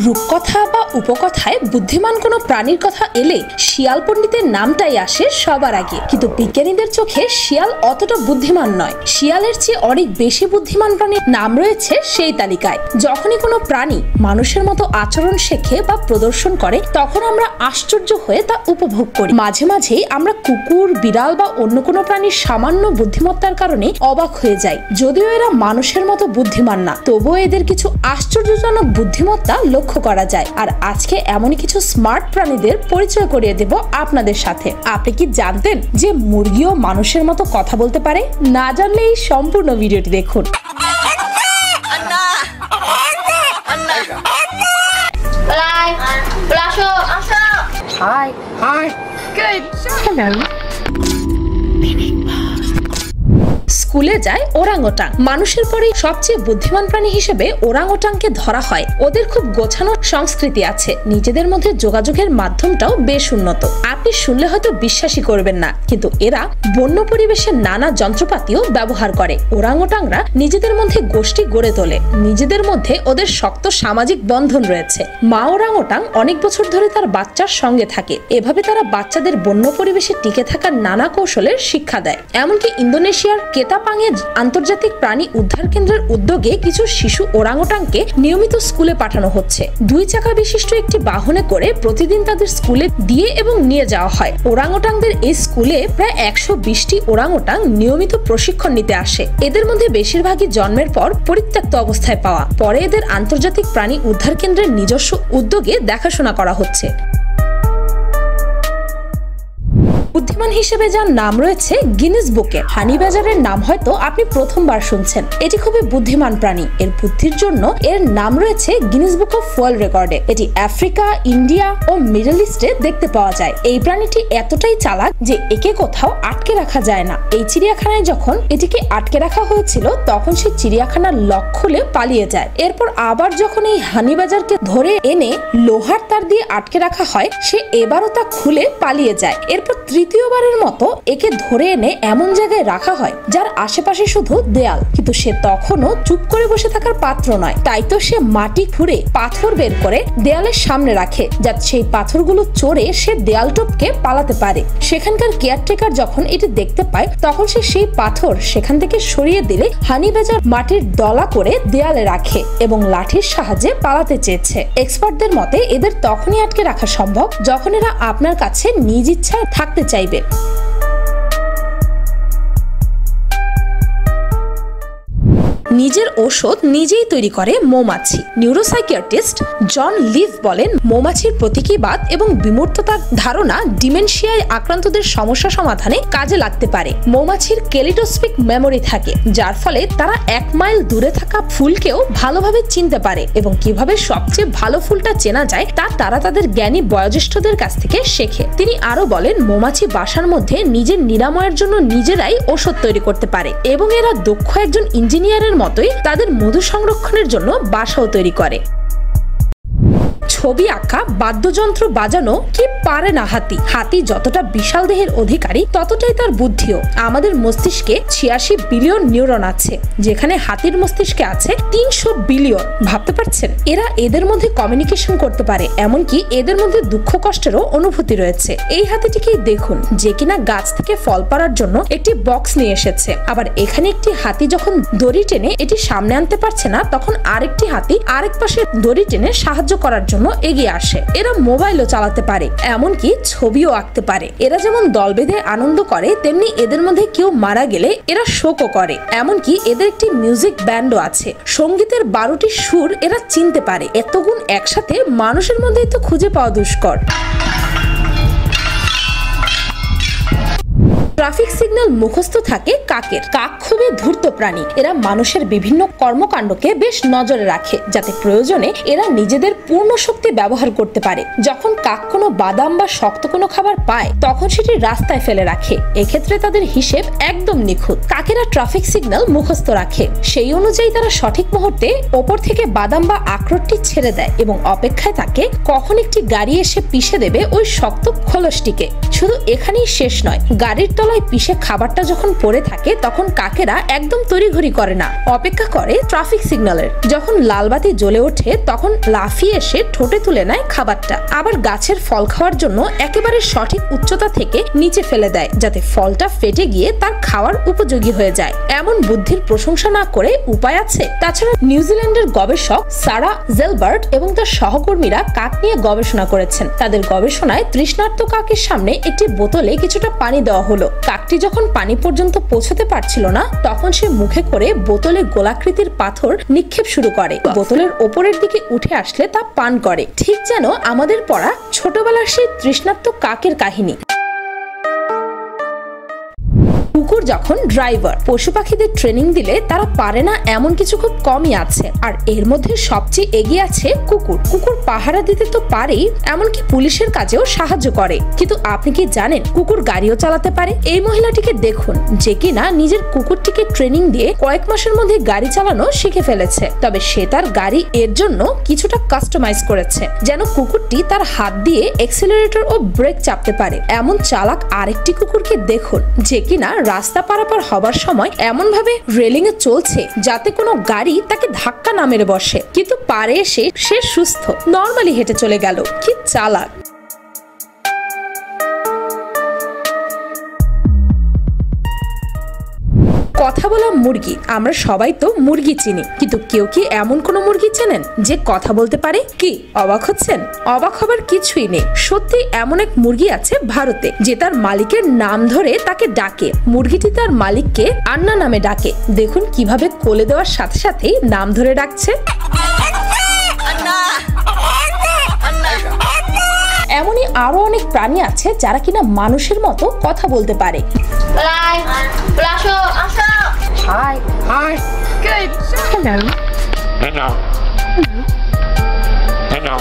রূপকথা বা উপকথায় বুদ্ধিমান কোনো প্রাণীর কথা এলে শিয়াল পণ্ডিতের নামটাই আসে সবার আগে। কিন্তু বিজ্ঞানীদের চোখে শিয়াল অতটা বুদ্ধিমান নয়। শিয়ালের চেয়ে অনেক বেশি বুদ্ধিমান প্রাণীর নাম রয়েছে সেই তালিকায়। যখনই কোনো প্রাণী মানুষের মতো আচরণ শেখে বা প্রদর্শন করে তখন আমরা আশ্চর্য হয়ে তা উপভোগ করি। মাঝে মাঝেই আমরা কুকুর, বিড়াল বা অন্য কোনো প্রাণীর সামান্য বুদ্ধিমত্তার কারণে অবাক হয়ে যাই। যদিও এরা মানুষের মতো বুদ্ধিমান না, তবুও এদের কিছু আশ্চর্যজনক বুদ্ধিমত্তা লক্ষ্য করা যায়। আর আজকে এমনই কিছু স্মার্ট প্রাণীদের পরিচয় করিয়ে দেব আপনাদের সাথে। আপনি কি জানতেন যে মুরগিও মানুষের মতো কথা বলতে পারে? না জানলে এই সম্পূর্ণ ভিডিওটি দেখুন। Hi. Hi. Good. Hello. স্কুলে যায় ওরাংওটাং। মানুষের পরে সবচেয়ে বুদ্ধিমান প্রাণী হিসেবে ওরাংওটাংকে ধরা হয়। ওদের খুব গোছানো সংস্কৃতি আছে, নিজেদের মধ্যে যোগাযোগের মাধ্যমটাও বেশ উন্নত। আপনি শুনলে হয়তো বিশ্বাসই করবেন না, কিন্তু এরা বন্য পরিবেশের নানা যন্ত্রপাতিও ব্যবহার করে। ওরাংওটাংরা নিজেদের মধ্যে গোষ্ঠী গড়ে তোলে। নিজেদের মধ্যে ওদের শক্ত সামাজিক বন্ধন রয়েছে। মা ওরাংওটাং অনেক বছর ধরে তার বাচ্চার সঙ্গে থাকে। এভাবে তারা বাচ্চাদের বন্য পরিবেশে টিকে থাকার নানা কৌশলের শিক্ষা দেয়। এমনকি ইন্দোনেশিয়ার কেতাপাংয়ে আন্তর্জাতিক প্রাণী উদ্ধার কেন্দ্রের উদ্যোগে কিছু শিশু ওরাংওটাংকে নিয়মিত স্কুলে পাঠানো হচ্ছে। 2 চাকা বিশিষ্ট একটি বাহনে করে প্রতিদিন তাদের স্কুলে দিয়ে এবং নিয়ে যাওয়া হয়। ওরাংওটাংদের এই স্কুলে প্রায় 120টি ওরাংওটাং নিয়মিত প্রশিক্ষণ নিতে আসে। এদের মধ্যে বেশিরভাগই জন্মের পর পরিত্যক্ত অবস্থায় পাওয়া। পরে এদের আন্তর্জাতিক প্রাণী উদ্ধার কেন্দ্রের নিজস্ব উদ্যোগে দেখাশোনা করা হচ্ছে। বুদ্ধিমান হিসেবে যার নাম রয়েছে গিনেস বুকে, হানি বাজারের নাম হয়তো আপনি প্রথমবার শুনছেন। এটি খুবই বুদ্ধিমান প্রাণী। এর বুদ্ধির জন্য এর নাম রয়েছে গিনেস বুক অফ ওয়ার্ল্ড রেকর্ডে। এটি আফ্রিকা, ইন্ডিয়া ও মিডল ইস্টে দেখতে পাওয়া যায়। এই প্রাণীটি এতটাই চালাক যে একে কোথাও আটকে রাখা যায় না। এই চিড়িয়াখানায় যখন এটিকে আটকে রাখা হয়েছিল তখন সে চিড়িয়াখানার লক খুলে পালিয়ে যায়। এরপর আবার যখন এই হানি বাজারকে ধরে এনে লোহার তার দিয়ে আটকে রাখা হয়, সে এবারও তা খুলে পালিয়ে যায়। এরপর তৃতীয়বারের মতো একে ধরে এনে এমন জায়গায় রাখা হয় যার আশেপাশে শুধু দেয়াল, কিন্তু সে তখনও চুপ করে বসে থাকার পাত্র নয়। তাই তো সে মাটি খুঁড়ে পাথর বের করে দেয়ালের সামনে রাখে, যাতে সেই পাথরগুলো চড়ে সে দেয়াল টপকে পালাতে পারে। সেখানকার কেয়ারটেকার যখন এটি দেখতে পায় তখন সে সেই পাথর সেখান থেকে সরিয়ে দিলে হানি বাজার মাটির দলা করে দেয়ালে রাখে এবং লাঠির সাহায্যে পালাতে চেয়েছে। এক্সপার্টদের মতে এদের তখনই আটকে রাখা সম্ভব যখন এরা আপনার কাছে নিজ ইচ্ছায় থাকতে চাইবে। নিজের ঔষধ নিজেই তৈরি করে মৌমাছি। নিউরোসাইকিয়াট্রিস্ট জন লিভ বলেন, মৌমাছির প্রতীকীবাদ এবং বিমূর্ততার ধারণা ডিমেনশিয়ায় আক্রান্তদের সমস্যা সমাধানে কাজে লাগতে পারে। মৌমাছির কেলিডোস্পিক মেমোরি থাকে, যার ফলে তারা 1 মাইল দূরে থাকা ফুলকেও ভালোভাবে চিনতে পারে এবং কিভাবে সবচেয়ে ভালো ফুলটা চেনা যায় তা তারা তাদের জ্ঞানী বয়োজ্যেষ্ঠদের কাছ থেকে শেখে। তিনি আরো বলেন, মৌমাছি বাসার মধ্যে নিজের নিরাময়ের জন্য নিজেরাই ঔষধ তৈরি করতে পারে এবং এরা দক্ষ একজন ইঞ্জিনিয়ারের মতোই তাদের মধু সংরক্ষণের জন্য বাসাও তৈরি করে। ছবি আঁকা, বাদ্যযন্ত্র বাজানো কি পারে না হাতি। হাতি যতটা বিশাল দেহের অধিকারী ততটাই তার বুদ্ধিও। আমাদের মস্তিষ্কে 86 বিলিয়ন নিউরন আছে, যেখানে হাতির মস্তিষ্কে আছে 300 বিলিয়ন। ভাবতে পারছেন? এরা এদের মধ্যে কমিউনিকেশন করতে পারে, এমনকি এদের মধ্যে দুঃখ কষ্টেরও অনুভূতি রয়েছে। এই হাতিটিকেই দেখুন, যে কিনা গাছ থেকে ফল পাড়ার জন্য একটি বক্স নিয়ে এসেছে। আবার এখানে একটি হাতি যখন দড়ি টেনে এটি সামনে আনতে পারছে না, তখন আরেকটি হাতি আরেক পাশে দড়ি টেনে সাহায্য করার জন্য এগিয়ে আসে। এরা মোবাইলও চালাতে পারে, এমনকি ছবিও আঁকতে পারে। এরা যেমন দল বেঁধে আনন্দ করে, তেমনি এদের মধ্যে কেউ মারা গেলে এরা শোকও করে। এমনকি এদের একটি মিউজিক ব্যান্ডও আছে। সঙ্গীতের 12টি সুর এরা চিনতে পারে। এত গুণ একসাথে মানুষের মধ্যেই তো খুঁজে পাওয়া দুষ্কর। ট্রাফিক সিগন্যাল মুখস্থ থাকে কাকের। কাক খুবই ধূর্ত প্রাণী। এরা মানুষের বিভিন্ন কর্মকাণ্ডকে বেশ নজরে রাখে, যাতে প্রয়োজনে এরা নিজেদের পূর্ণ শক্তি ব্যবহার করতে পারে। যখন কাক কোনো বাদাম বা শক্ত কোনো খাবার পায় তখন সেটি রাস্তায় ফেলে রাখে। এক্ষেত্রে তাদের হিসেব একদম নিখুঁত। কাকেরা ট্রাফিক সিগন্যাল মুখস্থ রাখে, সেই অনুযায়ী তারা সঠিক মুহূর্তে ওপর থেকে বাদাম বা আখরোটটি ছেড়ে দেয় এবং অপেক্ষায় থাকে কখন একটি গাড়ি এসে পিষে দেবে ওই শক্ত খোলসটিকে। শুধু এখানেই শেষ নয়, গাড়ির তলায় পিষে খাবারটা যখন পড়ে থাকে তখন কাকেরা একদম তড়িঘড়ি করে না, অপেক্ষা করে ট্রাফিক সিগন্যালের। যখন লাল বাতি জ্বলে ওঠে তখন লাফিয়ে এসে ঠোঁটে তুলে নেয় খাবারটা। আবার গাছের ফল খাওয়ার জন্য একেবারে সঠিক উচ্চতা থেকে নিচে ফেলে দেয়, যাতে ফলটা ফেটে গিয়ে তার খাওয়ার উপযোগী হয়ে যায়। এমন বুদ্ধির প্রশংসা না করে উপায় আছে? তাছাড়া নিউজিল্যান্ডের গবেষক সারা জেলবার্ট এবং তার সহকর্মীরা কাক নিয়ে গবেষণা করেছেন। তাদের গবেষণায় তৃষ্ণার্ত কাকের সামনে একটি বোতলে কিছুটা পানি দেওয়া হলো। কাকটি যখন পানি পর্যন্ত পৌঁছতে পারছিল না তখন সে মুখে করে বোতলে গোলাকৃতির পাথর নিক্ষেপ শুরু করে। বোতলের ওপরের দিকে উঠে আসলে তা পান করে, ঠিক যেন আমাদের পড়া ছোটবেলার সেই তৃষ্ণার্ত কাকের কাহিনী। কুকুর যখন ড্রাইভার, পশু পাখিদের ট্রেনিং দিলে তারা পারে না এমন কিছু খুব কমই আছে, আর এর মধ্যে সবচেয়ে এগিয়ে আছে কুকুর। কুকুর পাহারা দিতে তো পারেই, এমনকি পুলিশের কাজেও সাহায্য করে। কিন্তু আপনি কি জানেন কুকুর গাড়িও চালাতে পারে? এই মহিলাটিকে দেখুন, যে কিনা নিজের কুকুরটিকে ট্রেনিং দিয়ে কয়েক মাসের মধ্যে গাড়ি চালানো শিখে ফেলেছে। তবে সে তার গাড়ি এর জন্য কিছুটা কাস্টমাইজ করেছে, যেন কুকুরটি তার হাত দিয়ে এক্সেলারেটর ও ব্রেক চাপতে পারে। এমন চালাক আরেকটি কুকুরকে দেখুন, যে কিনা রাস্তা পারাপার হবার সময় এমন ভাবে রেলিং এ চলছে যাতে কোনো গাড়ি তাকে ধাক্কা না মেরে বসে, কিন্তু পারে এসে সে সুস্থ নরমালি হেঁটে চলে গেল। কি চালাক! কথা বলা মুরগি, আমরা সবাই তো মুরগি চিনি, কিন্তু কেউ কি এমন কোন মুরগি চেনেন যে কথা বলতে পারে? কি অবাক হচ্ছেন? অবাক হবার কিছুই নেই। সত্যি এমন এক মুরগি আছে ভারতে, যে তার মালিকের নাম ধরে তাকে ডাকে। মুরগিটি তার মালিককে আন্না নামে ডাকে। দেখুন কিভাবে কোলে দেওয়ার সাথে সাথেই নাম ধরে ডাকছে। এমনই আরো অনেক প্রাণী আছে যারা কিনা মানুষের মতো কথা বলতে পারে। Hi. Hi. Good. Hello. Hello. Hello.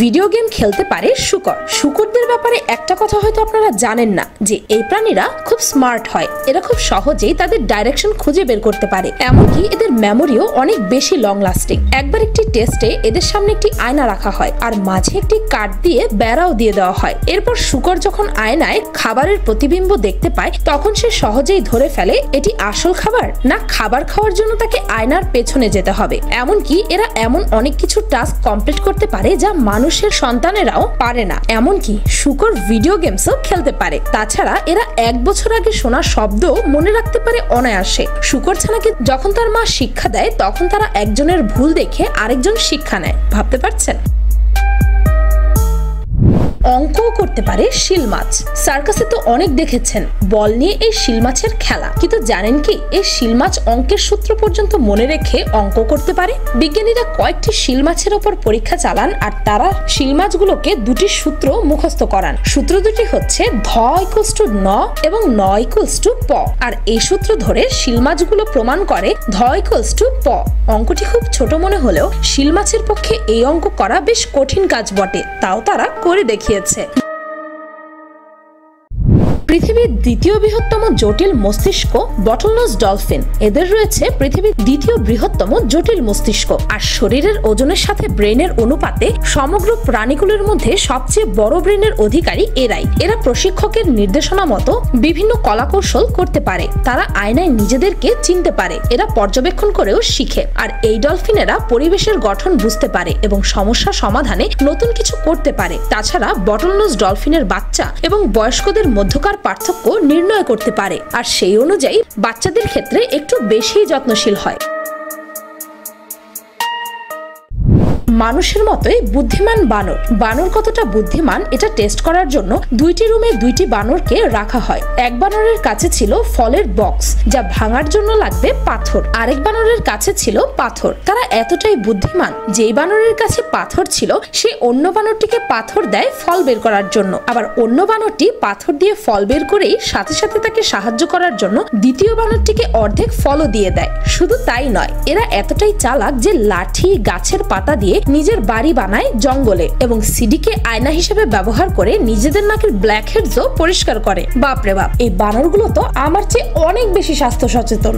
Video game খেলতে পারে শুকর। শুকরদের ব্যাপারে একটা কথা হয়তো আপনারা জানেন না, যে এই প্রাণীরা খুব স্মার্ট হয়। এরা খুব সহজেই তাদের ডাইরেকশন খুঁজে বের করতে পারে, এমনকি এদের মেমোরিও অনেক বেশি লং লাস্টিং। একবার একটি টেস্টে এদের সামনে একটি আয়না রাখা হয় আর মাঝে একটি কাঠ দিয়ে বেড়াও দিয়ে দেওয়া হয়। এরপর শুকর যখন আয়নায় খাবারের প্রতিবিম্ব দেখতে পায় তখন সে সহজেই ধরে ফেলে এটি আসল খাবার না খাবার খাওয়ার জন্য তাকে আয়নার পেছনে যেতে হবে। এমনকি এরা এমন অনেক কিছু টাস্ক কমপ্লিট করতে পারে যা মানুষের সন্তানেরাও পারে না। এমনকি শুকর ভিডিও গেমসও খেলতে পারে। তাছাড়া এরা 1 বছর আগে শোনা শব্দ মনে রাখতে পারে অনায়াসে। শুকর ছানাকে যখন তার মা শিক্ষা দেয় তখন তারা একজনের ভুল দেখে আরেকজন শিক্ষা নেয়। ভাবতে পারছেন? অঙ্কও করতে পারে শিল মাছ। সার্কাসে তো অনেক দেখেছেন বল নিয়ে এই শিল মাছের খেলা, কিন্তু জানেন কি এই শিল মাছ অঙ্কের সূত্র পর্যন্ত মনে রেখে অঙ্ক করতে পারে? বিজ্ঞানীরা কয়েকটি শিল মাছের ওপর পরীক্ষা চালান আর তারা শিল মাছগুলোকে দুটি সূত্র মুখস্থ করান। সূত্র দুটি হচ্ছে ধ = ন এবং ন = প। আর এই সূত্র ধরে শিল মাছগুলো প্রমাণ করে ধ = প। অঙ্কটি খুব ছোট মনে হলেও শিল মাছের পক্ষে এই অঙ্ক করা বেশ কঠিন কাজ বটে, তাও তারা করে দেখিয়েছে। পৃথিবীর দ্বিতীয় বৃহত্তম জটিল মস্তিষ্ক বটলনজ ডলফিন। এদের রয়েছে পৃথিবীর দ্বিতীয় বৃহত্তম জটিল মস্তিষ্ক, আর শরীরের ওজনের সাথে ব্রেনের অনুপাতে সমগ্র প্রাণীগুলোর মধ্যে সবচেয়ে বড় ব্রেনের অধিকারী এরাই। এরা প্রশিক্ষকের নির্দেশনা মতো বিভিন্ন কলাকৌশল করতে পারে। তারা আয়নায় নিজেদেরকে চিনতে পারে। এরা পর্যবেক্ষণ করেও শিখে। আর এই ডলফিনেরা পরিবেশের গঠন বুঝতে পারে এবং সমস্যা সমাধানে নতুন কিছু করতে পারে। তাছাড়া বটলনজ ডলফিনের বাচ্চা এবং বয়স্কদের মধ্যকার পার্থক্য নির্ণয় করতে পারে, আর সেই অনুযায়ী বাচ্চাদের ক্ষেত্রে একটু বেশি যত্নশীল হয়। মানুষের মতোই বুদ্ধিমান বানর। বানর কতটা বুদ্ধিমান এটা টেস্ট করার জন্য 2টি রুমে 2টি বানরকে রাখা হয়। এক বানরের কাছে ছিল ফলের বক্স, যা ভাঙার জন্য লাগবে পাথর। আরেক বানরের কাছে ছিল পাথর। তারা এতটাই বুদ্ধিমান, যেই বানরের কাছে পাথর ছিল সে অন্য বানরটিকে পাথর দেয় ফল বের করার জন্য। আবার অন্য বানরটি পাথর দিয়ে ফল বের করেই সাথে সাথে তাকে সাহায্য করার জন্য দ্বিতীয় বানরটিকে অর্ধেক ফলও দিয়ে দেয়। শুধু তাই নয়, এরা এতটাই চালাক যে লাঠি, গাছের পাতা দিয়ে নিজের বাড়ি বানায় জঙ্গলে এবং সিডিকে আয়না হিসেবে ব্যবহার করে নিজেদের নাকের ব্ল্যাক হেডসও পরিষ্কার করে। বাপরে বাপ, এই বানরগুলো তো আমার চেয়ে অনেক বেশি স্বাস্থ্য সচেতন।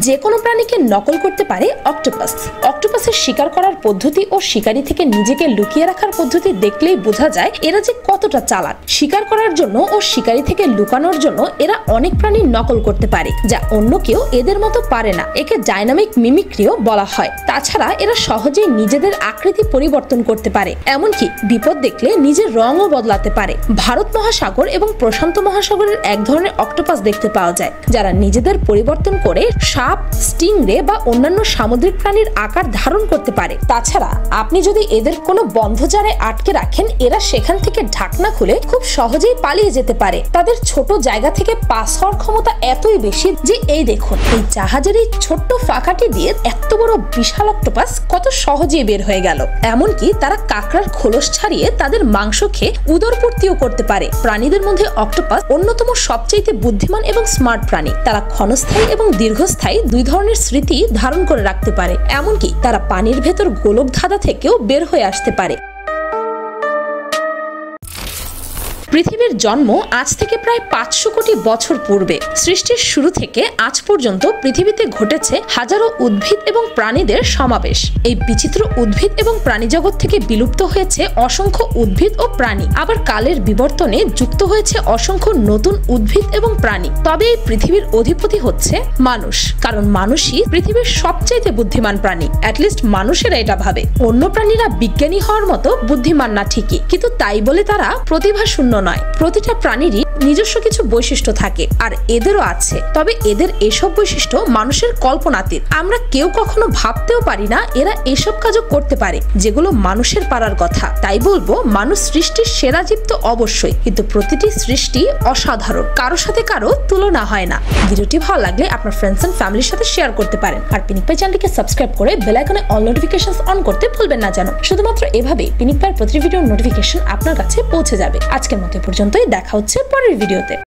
যে কোনো প্রাণীকে নকল করতে পারে অক্টোপাস। অক্টোপাসের শিকার করার পদ্ধতি ও শিকারী থেকে নিজেকে লুকিয়ে রাখার পদ্ধতি দেখলেই বোঝা যায় এরা যে কতটা চালাক। শিকার করার জন্য ও শিকারী থেকে লুকানোর জন্য এরা অনেক প্রাণীর নকল করতে পারে, যা অন্য কেউ এদের মতো পারে না। একে ডাইনামিক মিমিক্রিও বলা হয়। তাছাড়া এরা সহজেই নিজেদের আকৃতি পরিবর্তন করতে পারে, এমনকি বিপদ দেখলে নিজের রঙও বদলাতে পারে। ভারত মহাসাগর এবং প্রশান্ত মহাসাগরের এক ধরনের অক্টোপাস দেখতে পাওয়া যায়, যারা নিজেদের পরিবর্তন করে সাপ, স্টিংরে বা অন্যান্য সামুদ্রিক প্রাণীর আকার ধারণ করতে পারে। তাছাড়া আপনি যদি এদের কোনো বন্ধ জারে আটকে রাখেন, এরা সেখান থেকে ঢাকনা খুলে খুব সহজেই পালিয়ে যেতে পারে। তাদের ছোট জায়গা থেকে পাস হওয়ার ক্ষমতা এতই বেশি যে এই দেখুন, এই জাহাজের এই ছোট্ট ফাঁকাটি দিয়ে এত বড় বিশাল অক্টোপাস কত সহজেই বের হয়ে গেল। এমনকি তারা কাঁকড়ার খোলস ছাড়িয়ে তাদের মাংস খেয়ে উদরপূর্তিও করতে পারে। প্রাণীদের মধ্যে অক্টোপাস অন্যতম সবচেয়ে বুদ্ধিমান এবং স্মার্ট প্রাণী। তারা ক্ষণস্থায়ী এবং দীর্ঘস্থায়ী দুই ধরনের স্মৃতি ধারণ করে রাখতে পারে। এমনকি তারা পানির ভেতর গোলক ধাঁধা থেকেও বের হয়ে আসতে পারে। পৃথিবীর জন্ম আজ থেকে প্রায় 500 কোটি বছর পূর্বে। সৃষ্টির শুরু থেকে আজ পর্যন্ত পৃথিবীতে ঘটেছে হাজারো উদ্ভিদ এবং প্রাণীদের সমাবেশ। এই বিচিত্র উদ্ভিদ এবং প্রাণী জগৎ থেকে বিলুপ্ত হয়েছে অসংখ্য উদ্ভিদ ও প্রাণী। আবার কালের বিবর্তনে যুক্ত হয়েছে অসংখ্য নতুন উদ্ভিদ এবং প্রাণী। তবে এই পৃথিবীর অধিপতি হচ্ছে মানুষ, কারণ মানুষই পৃথিবীর সবচেয়ে বুদ্ধিমান প্রাণী। অ্যাটলিস্ট মানুষেরা এটা ভাবে। অন্য প্রাণীরা বিজ্ঞানী হওয়ার মতো বুদ্ধিমান না ঠিকই, কিন্তু তাই বলে তারা প্রতিভা শূন্য নয়। প্রতিটা প্রাণীরই নিজস্ব কিছু বৈশিষ্ট্য থাকে, আর এদেরও আছে। তবে এদের এসব বৈশিষ্ট্য মানুষের কল্পনাতীত। আমরা কেউ কখনো ভাবতেও পারি না এরা এসব কাজও করতে পারে, যেগুলো মানুষের পারার কথা। তাই বলবো, মানুষ সৃষ্টির সেরা জীব তো অবশ্যই, কিন্তু প্রতিটি সৃষ্টি অসাধারণ। কারোর সাথে কারো তুলনা হয় না। ভিডিওটি ভালো লাগলে আপনার ফ্রেন্ডস এন্ড ফ্যামিলির সাথে শেয়ার করতে পারেন। আর পিনিক পাই চ্যানেলটিকে সাবস্ক্রাইব করে বেল আইকনে অল নোটিফিকেশনস অন করতে ভুলবেন না যেন। শুধুমাত্র এভাবেই পিনিক পাইয়ের প্রতিটি ভিডিওর নোটিফিকেশন আপনার কাছে পৌঁছে যাবে। আজকের মতো পর্যন্তই, দেখা হচ্ছে পরের ভিডিওতে।